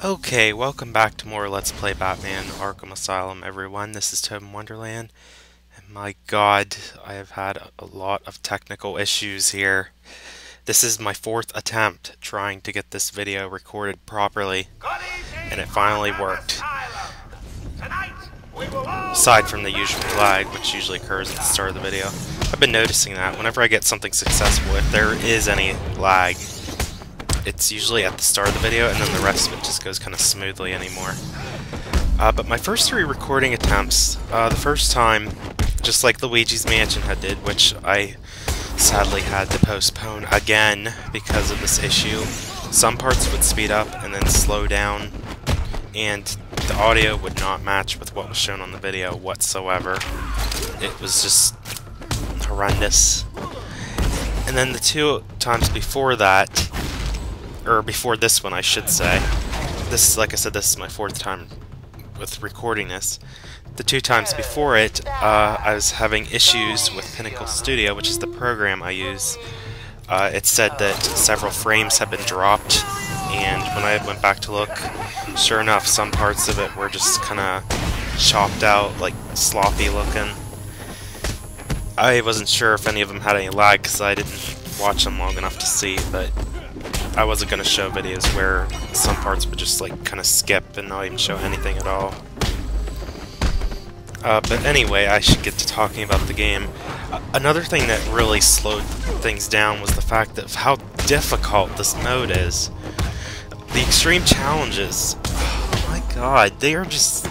Okay, welcome back to more Let's Play Batman Arkham Asylum, everyone. This is ToadinWonderland, and my god, I have had a lot of technical issues here. This is my fourth attempt trying to get this video recorded properly, and it finally worked. Aside from the usual lag, which usually occurs at the start of the video. I've been noticing that whenever I get something successful, if there is any lag, it's usually at the start of the video, and then the rest of it just goes kind of smoothly anymore. But my first three recording attempts, the first time, just like Luigi's Mansion had did, which I sadly had to postpone again because of this issue. Some parts would speed up and then slow down, and the audio would not match with what was shown on the video whatsoever. It was just horrendous. And then the two times before that, or before this one, I should say. This, like I said, this is my fourth time with recording this. The two times before it, I was having issues with Pinnacle Studio, which is the program I use. It said that several frames had been dropped, and when I went back to look, sure enough, some parts of it were just kind of chopped out, like sloppy looking. I wasn't sure if any of them had any lag because I didn't watch them long enough to see, but I wasn't going to show videos where some parts would just like kind of skip and not even show anything at all. But anyway, I should get to talking about the game. Another thing that really slowed things down was the fact of how difficult this mode is. The extreme challenges, oh my god, they are just...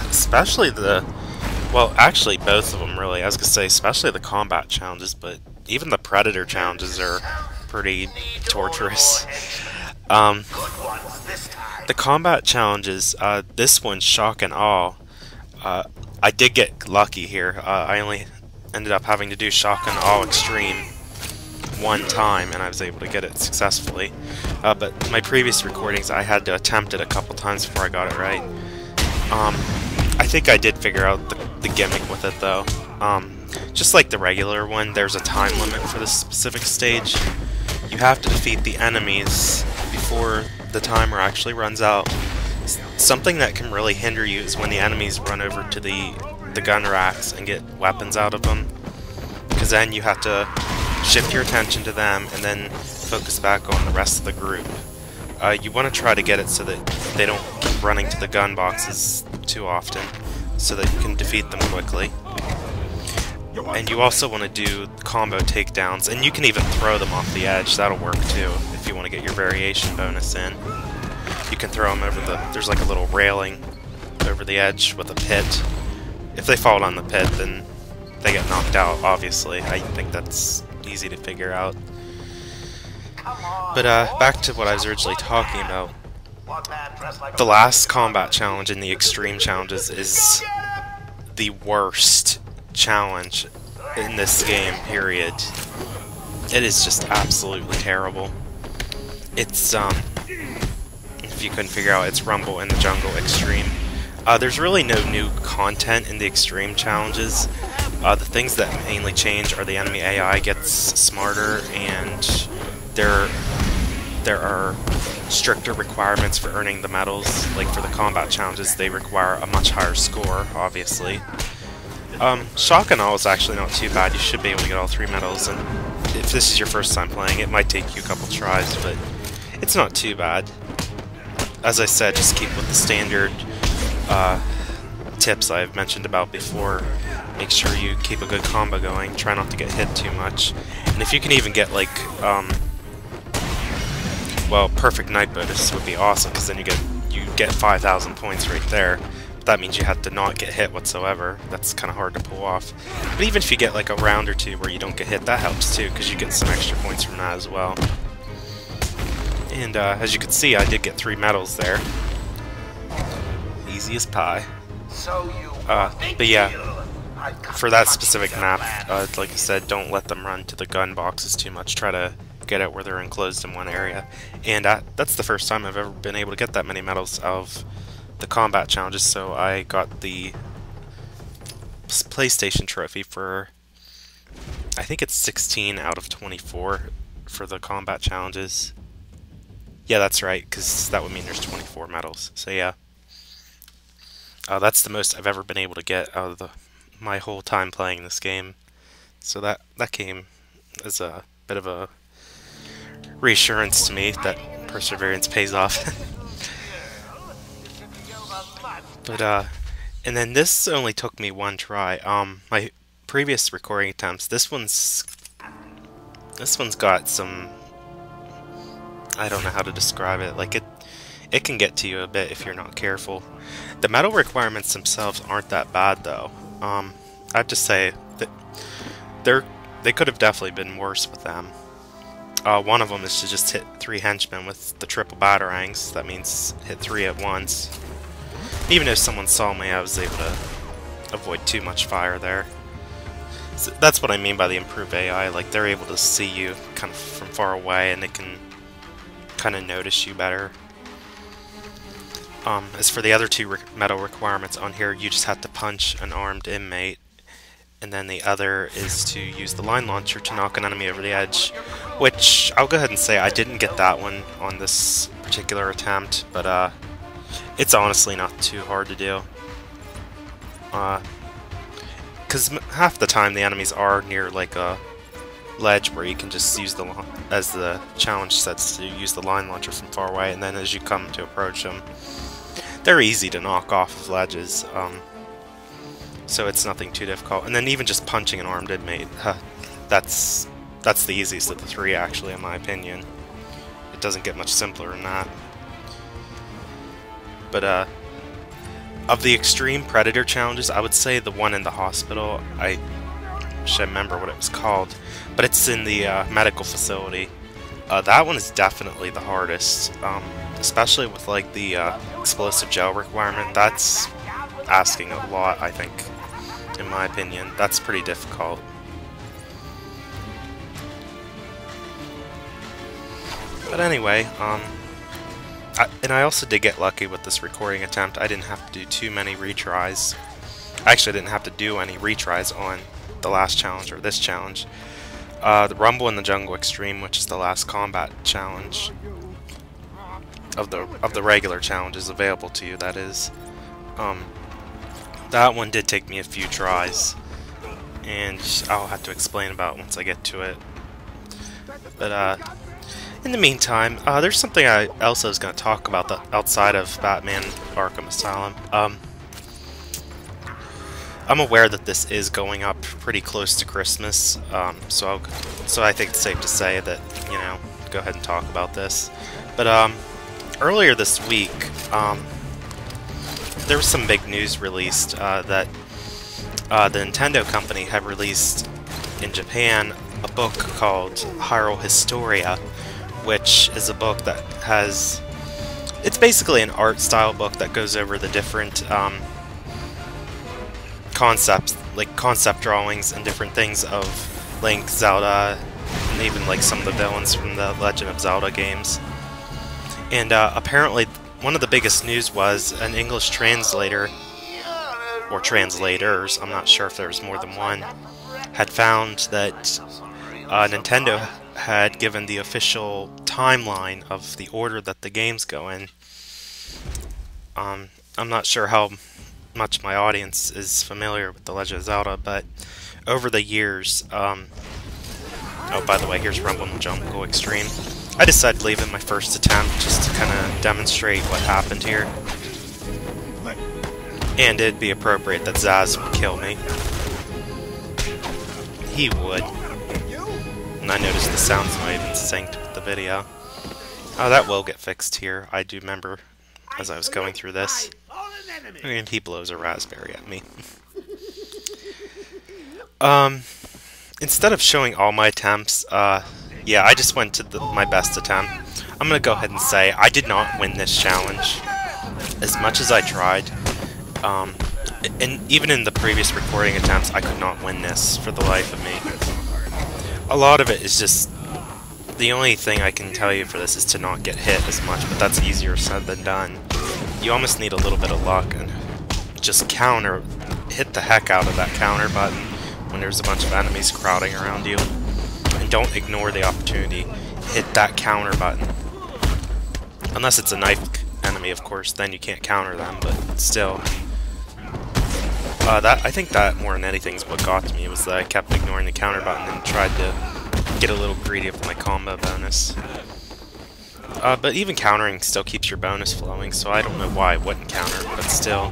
especially the... well, actually both of them really. I was going to say especially the combat challenges, but even the Predator challenges are pretty torturous. The combat challenges, this one's shock and awe. I did get lucky here. I only ended up having to do shock and awe extreme one time, and I was able to get it successfully. But my previous recordings, I had to attempt it a couple times before I got it right. I think I did figure out the gimmick with it, though. Just like the regular one, there's a time limit for this specific stage. You have to defeat the enemies before the timer actually runs out. Something that can really hinder you is when the enemies run over to the gun racks and get weapons out of them, because then you have to shift your attention to them and then focus back on the rest of the group. You want to try to get it so that they don't keep running to the gun boxes too often, so that you can defeat them quickly. And you also want to do combo takedowns, and you can even throw them off the edge. That'll work too, if you want to get your variation bonus in. You can throw them over there's like a little railing over the edge with a pit. If they fall on the pit, then they get knocked out, obviously. I think that's easy to figure out. But back to what I was originally talking about. The last combat challenge in the extreme challenges is the worst challenge in this game, period. It is just absolutely terrible. It's, if you couldn't figure out, it's Rumble in the Jungle Extreme. There's really no new content in the extreme challenges. The things that mainly change are the enemy AI gets smarter, and there are stricter requirements for earning the medals. Like for the combat challenges, they require a much higher score, obviously. Shock and awe is actually not too bad. You should be able to get all three medals, and if this is your first time playing, it might take you a couple tries, but it's not too bad. As I said, just keep with the standard tips I've mentioned about before. Make sure you keep a good combo going, try not to get hit too much, and if you can even get like, well, perfect night bonus would be awesome, because then you get 5,000 points right there. That means you have to not get hit whatsoever. That's kind of hard to pull off. But even if you get like a round or two where you don't get hit, that helps too, because you get some extra points from that as well. And as you can see, I did get 3 medals there. Easy as pie. But yeah, for that specific map, like I said, don't let them run to the gun boxes too much. Try to get out where they're enclosed in one area. And that's the first time I've ever been able to get that many medals out of the combat challenges, so I got the PlayStation trophy for, I think it's 16 out of 24 for the combat challenges. Yeah, that's right, because that would mean there's 24 medals. So yeah, that's the most I've ever been able to get out of my whole time playing this game. So that came as a bit of a reassurance to me that perseverance pays off. But and then this only took me one try. My previous recording attempts, this one's got some, I don't know how to describe it. Like it can get to you a bit if you're not careful. The medal requirements themselves aren't that bad though. I have to say that they could have definitely been worse with them. One of them is to just hit 3 henchmen with the triple batarangs. That means hit 3 at once. Even if someone saw me, I was able to avoid too much fire there. So that's what I mean by the improved AI. Like, they're able to see you kind of from far away, and they can kind of notice you better. As for the other 2 medal requirements on here, you just have to punch an armed inmate, and then the other is to use the line launcher to knock an enemy over the edge, which I'll go ahead and say I didn't get that one on this particular attempt, but it's honestly not too hard to do. Because half the time the enemies are near like a ledge where you can just use as the challenge says, to use the line launcher from far away, and then as you come to approach them, they're easy to knock off of ledges. So it's nothing too difficult. And then even just punching an armed inmate, that's the easiest of the 3 actually, in my opinion. It doesn't get much simpler than that. But of the extreme predator challenges, I would say the one in the hospital, I should remember what it was called, but it's in the medical facility. That one is definitely the hardest, especially with like the explosive gel requirement. That's asking a lot, I think, in my opinion. That's pretty difficult. But anyway, and I also did get lucky with this recording attempt. I didn't have to do too many retries. Actually, I didn't have to do any retries on the last challenge or this challenge. The Rumble in the Jungle Extreme, which is the last combat challenge of the regular challenges available to you, that is. That one did take me a few tries, and I'll have to explain about it once I get to it. But in the meantime, there's something else I was going to talk about outside of Batman Arkham Asylum. I'm aware that this is going up pretty close to Christmas, so I think it's safe to say that, you know, go ahead and talk about this. But earlier this week, there was some big news released that the Nintendo company had released in Japan a book called Hyrule Historia, which is a book that has... It's basically an art style book that goes over the different concepts, like concept drawings and different things of Link, Zelda, and even like some of the villains from the Legend of Zelda games. And apparently one of the biggest news was an English translator, or translators, I'm not sure if there was more than one, had found that Nintendo had given the official timeline of the order that the games go in. I'm not sure how much my audience is familiar with The Legend of Zelda, but over the years, oh, by the way, here's Rumble in the Jungle Extreme. I decided to leave in my first attempt just to kind of demonstrate what happened here. And it'd be appropriate that Zaz would kill me. He would. And I noticed the sounds might even synced with the video. Oh, that will get fixed here. I do remember as I was going through this. And he blows a raspberry at me. Instead of showing all my attempts, yeah, I just went to my best attempt. I'm gonna go ahead and say I did not win this challenge as much as I tried. And even in the previous recording attempts, I could not win this for the life of me. A lot of it is just... The only thing I can tell you for this is to not get hit as much, but that's easier said than done. You almost need a little bit of luck and just hit the heck out of that counter button when there's a bunch of enemies crowding around you. And don't ignore the opportunity. Hit that counter button. Unless it's a knife enemy, of course, then you can't counter them, but still. I think that more than anything is what got to me, was that I kept ignoring the counter button and tried to get a little greedy with my combo bonus. But even countering still keeps your bonus flowing, so I don't know why I wouldn't counter, but still.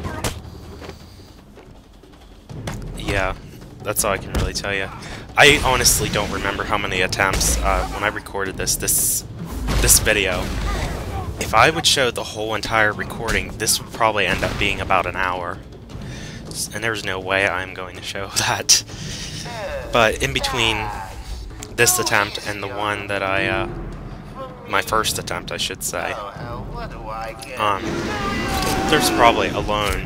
Yeah, that's all I can really tell you. I honestly don't remember how many attempts when I recorded this video. If I would show the whole entire recording, this would probably end up being about an hour. And there's no way I'm going to show that. But in between this attempt and the one that my first attempt, I should say, there's probably alone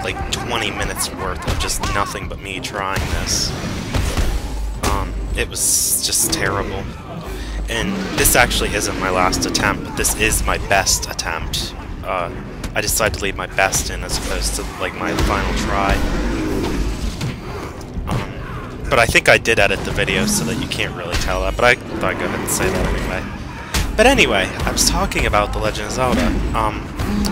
like 20 minutes worth of just nothing but me trying this. It was just terrible. And this actually isn't my last attempt, but this is my best attempt. I decided to leave my best in as opposed to like my final try. But I think I did edit the video so that you can't really tell that, but I thought I'd go ahead and say that anyway. But anyway, I was talking about The Legend of Zelda.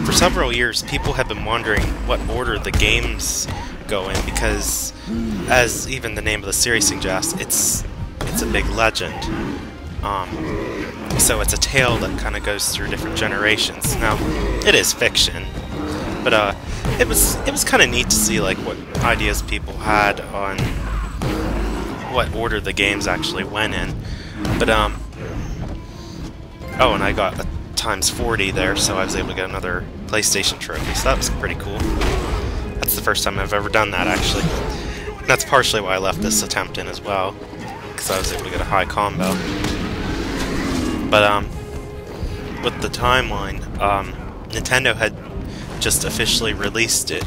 For several years, people have been wondering what order the games go in, because, as even the name of the series suggests, it's a big legend. So it's a tale that kind of goes through different generations. Now, it is fiction, but it was kind of neat to see like what ideas people had on what order the games actually went in. But oh, and I got a ×40 there, so I was able to get another PlayStation trophy, so that was pretty cool. That's the first time I've ever done that, actually. And that's partially why I left this attempt in as well, because I was able to get a high combo. But with the timeline, Nintendo had just officially released it.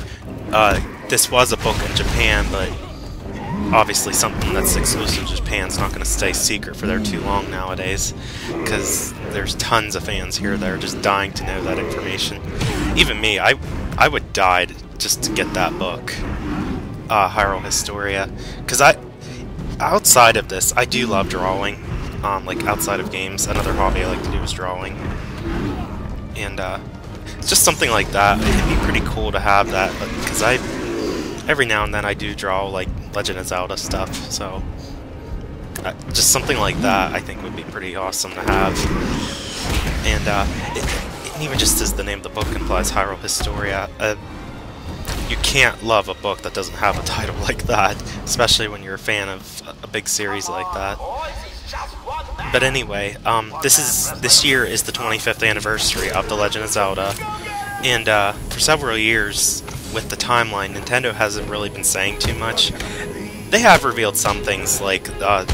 This was a book in Japan, but obviously something that's exclusive to Japan's not going to stay secret for there too long nowadays, because there's tons of fans here that are just dying to know that information. Even me, I would die just to get that book, Hyrule Historia, because outside of this, I do love drawing. Like outside of games, another hobby I like to do is drawing, and it's just something like that. It'd be pretty cool to have that, because every now and then I do draw like Legend of Zelda stuff, so just something like that I think would be pretty awesome to have. And even just as the name of the book implies, Hyrule Historia, you can't love a book that doesn't have a title like that, especially when you're a fan of a big series like that. But anyway, this year is the 25th anniversary of The Legend of Zelda, and for several years with the timeline, Nintendo hasn't really been saying too much. They have revealed some things, like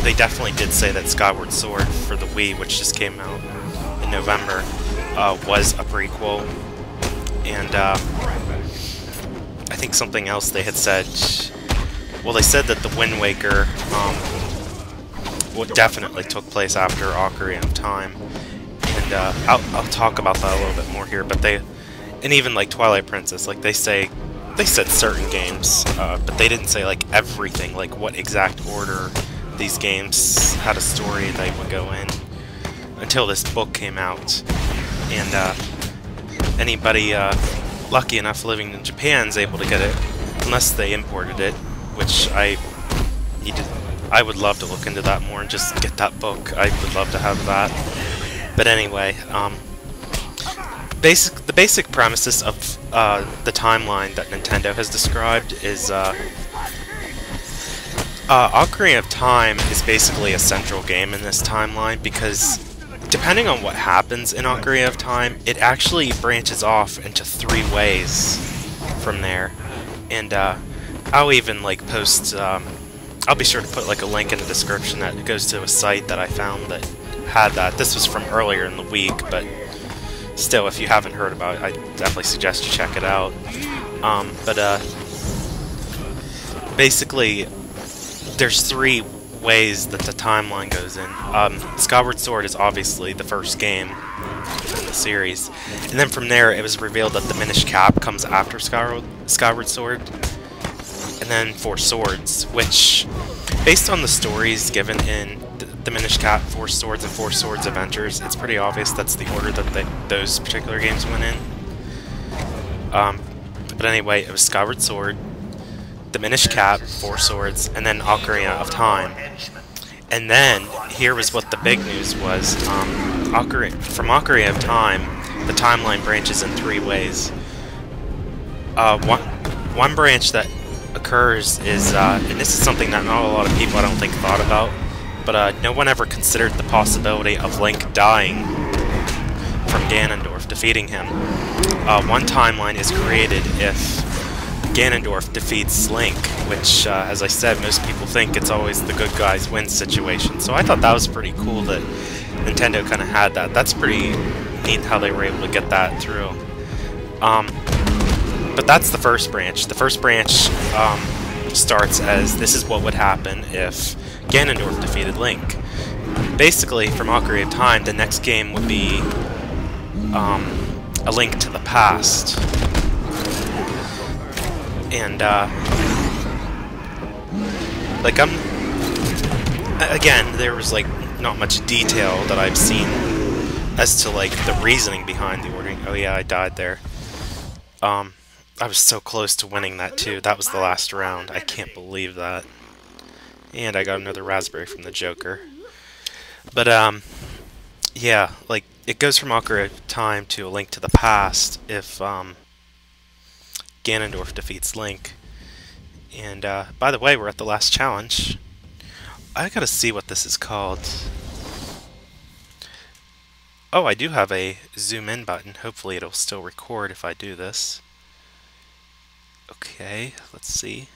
they definitely did say that Skyward Sword for the Wii, which just came out in November, was a prequel, and I think something else they had said. Well, they said that the Wind Waker definitely took place after Ocarina of Time, and I'll talk about that a little bit more here. But and even like Twilight Princess, like they said certain games, but they didn't say like everything, like what exact order these games had a story they would go in until this book came out. And anybody lucky enough living in Japan is able to get it, unless they imported it, which I would love to look into that more and just get that book. I would love to have that. But anyway, the basic premises of the timeline that Nintendo has described is Ocarina of Time is basically a central game in this timeline, because depending on what happens in Ocarina of Time, it actually branches off into 3 ways from there. And I'll even like post. I'll be sure to put like a link in the description that goes to a site that I found that had that. This was from earlier in the week, but still, if you haven't heard about it, I definitely suggest you check it out. Basically, there's 3 ways that the timeline goes in. Skyward Sword is obviously the first game in the series, and then from there it was revealed that the Minish Cap comes after Skyward Sword, and then 4 Swords, which, based on the stories given in the Minish Cap, Four Swords, and Four Swords Adventures. It's pretty obvious that's the order that those particular games went in. But anyway, it was Skyward Sword, the Minish Cap, Four Swords, and then Ocarina of Time. And then, here was what the big news was. From Ocarina of Time, the timeline branches in 3 ways. One branch that occurs is, and this is something that not a lot of people I don't think thought about, but no one ever considered the possibility of Link dying from Ganondorf defeating him. One timeline is created if Ganondorf defeats Link, which, as I said, most people think it's always the good guys win situation. So I thought that was pretty cool that Nintendo kind of had that. That's pretty neat how they were able to get that through. But that's the first branch. The first branch starts as this is what would happen if Ganondorf defeated Link. Basically, from Ocarina of Time, the next game would be A Link to the Past. And, like, again, there was, like, not much detail that I've seen as to, like, the reasoning behind the ordering. Oh yeah, I died there. I was so close to winning that, too. That was the last round. I can't believe that. And I got another raspberry from the Joker. But, yeah, like, it goes from Ocarina of Time to A Link to the Past if, Ganondorf defeats Link. And, by the way, we're at the last challenge. I gotta see what this is called. Oh, I do have a zoom in button. Hopefully it'll still record if I do this. Okay, let's see.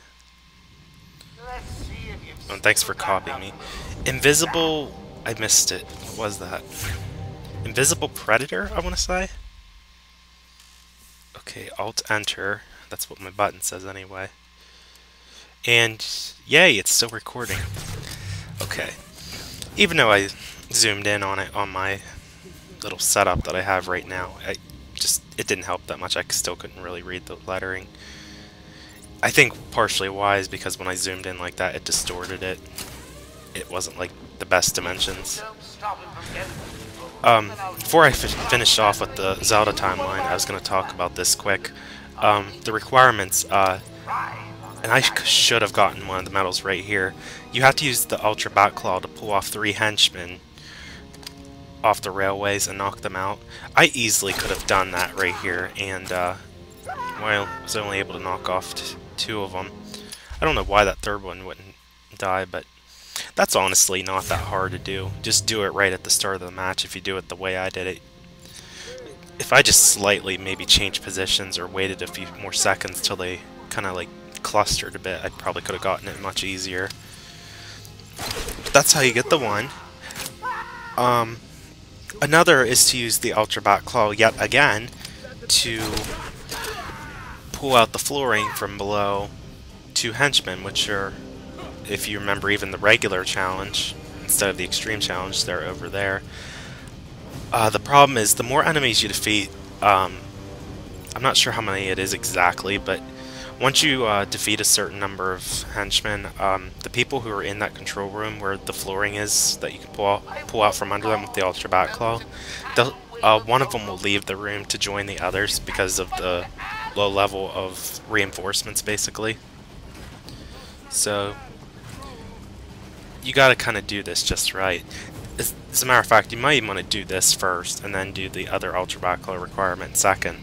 Oh, and thanks for copying me. Invisible... I missed it. What was that? Invisible Predator, I want to say? Okay, Alt-Enter. That's what my button says anyway. And, yay, it's still recording. Okay. Even though I zoomed in on it on my little setup that I have right now, it didn't help that much. I still couldn't really read the lettering. I think partially why is because when I zoomed in like that, it distorted it. It wasn't like the best dimensions. Before I finish off with the Zelda timeline, I was going to talk about this quick. The requirements, and I should have gotten one of the medals right here. You have to use the Ultra Bat Claw to pull off 3 henchmen off the railways and knock them out. I easily could have done that right here, and well, I was only able to knock off 2 of them. I don't know why that 3rd one wouldn't die, but that's honestly not that hard to do. Just do it right at the start of the match if you do it the way I did it. If I just slightly maybe changed positions or waited a few more seconds till they kind of like clustered a bit, I probably could have gotten it much easier. But that's how you get the one. Another is to use the Ultra Bat Claw yet again to pull out the flooring from below 2 henchmen, which are, if you remember, even the regular challenge instead of the extreme challenge, they're over there. The problem is the more enemies you defeat, I'm not sure how many it is exactly, but once you defeat a certain number of henchmen, the people who are in that control room where the flooring is that you can pull out from under them with the Ultra Bat Claw, one of them will leave the room to join the others because of the low level of reinforcements, basically. So you gotta kind of do this just right. As a matter of fact, you might even want to do this first and then do the other Ultra Bat Claw requirement second.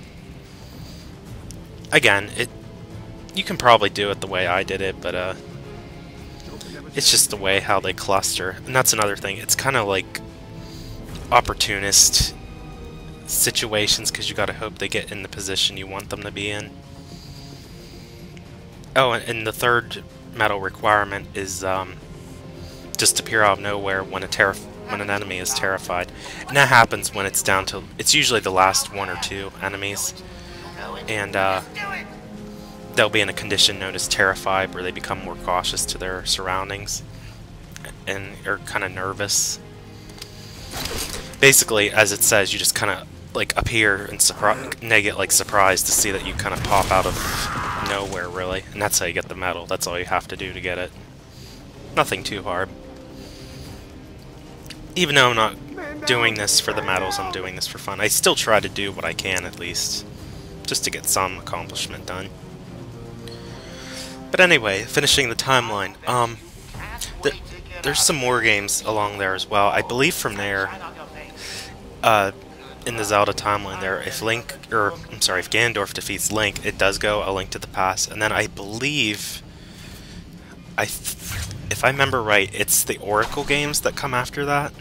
Again, you can probably do it the way I did it, but it's just the way how they cluster. And that's another thing. It's kind of like opportunist situations because you gotta hope they get in the position you want them to be in. Oh, and the 3rd medal requirement is just appear out of nowhere when an enemy is terrified. And that happens when it's down to... It's usually the last 1 or 2 enemies. And they'll be in a condition known as terrified, where they become more cautious to their surroundings and are kind of nervous. Basically, as it says, you just kind of like appear and get like surprised to see that you kind of pop out of nowhere, really, and that's how you get the medal. That's all you have to do to get it. Nothing too hard. Even though I'm not doing this for the medals, I'm doing this for fun. I still try to do what I can, at least, just to get some accomplishment done. But anyway, finishing the timeline. There's some more games along there as well. I believe from there, in the Zelda timeline there, if if Ganondorf defeats Link, it does go A Link to the Past, and then I believe, if I remember right, it's the Oracle games that come after that,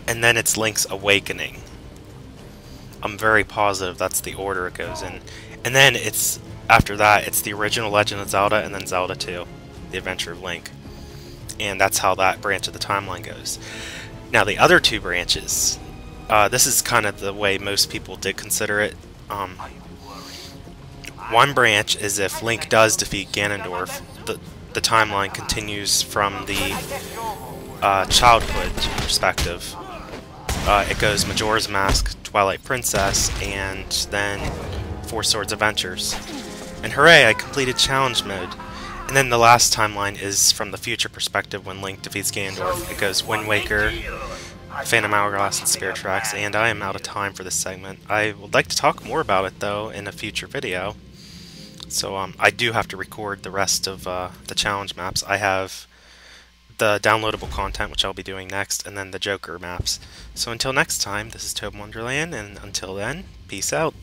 and then it's Link's Awakening. I'm very positive that's the order it goes in, and then it's after that it's the original Legend of Zelda, and then Zelda 2, The Adventure of Link, and that's how that branch of the timeline goes. Now the other two branches, this is kind of the way most people did consider it. One branch is if Link does defeat Ganondorf, the timeline continues from the childhood perspective. It goes Majora's Mask, Twilight Princess, and then Four Swords Adventures. And hooray, I completed challenge mode. And then the last timeline is from the future perspective when Link defeats Ganondorf. It goes Wind Waker, Phantom Hourglass, and Spirit Tracks, and I am out of time for this segment. I would like to talk more about it, though, in a future video. So I do have to record the rest of the challenge maps. I have the downloadable content, which I'll be doing next, and then the Joker maps. So until next time, this is ToadinWonderland, and until then, peace out.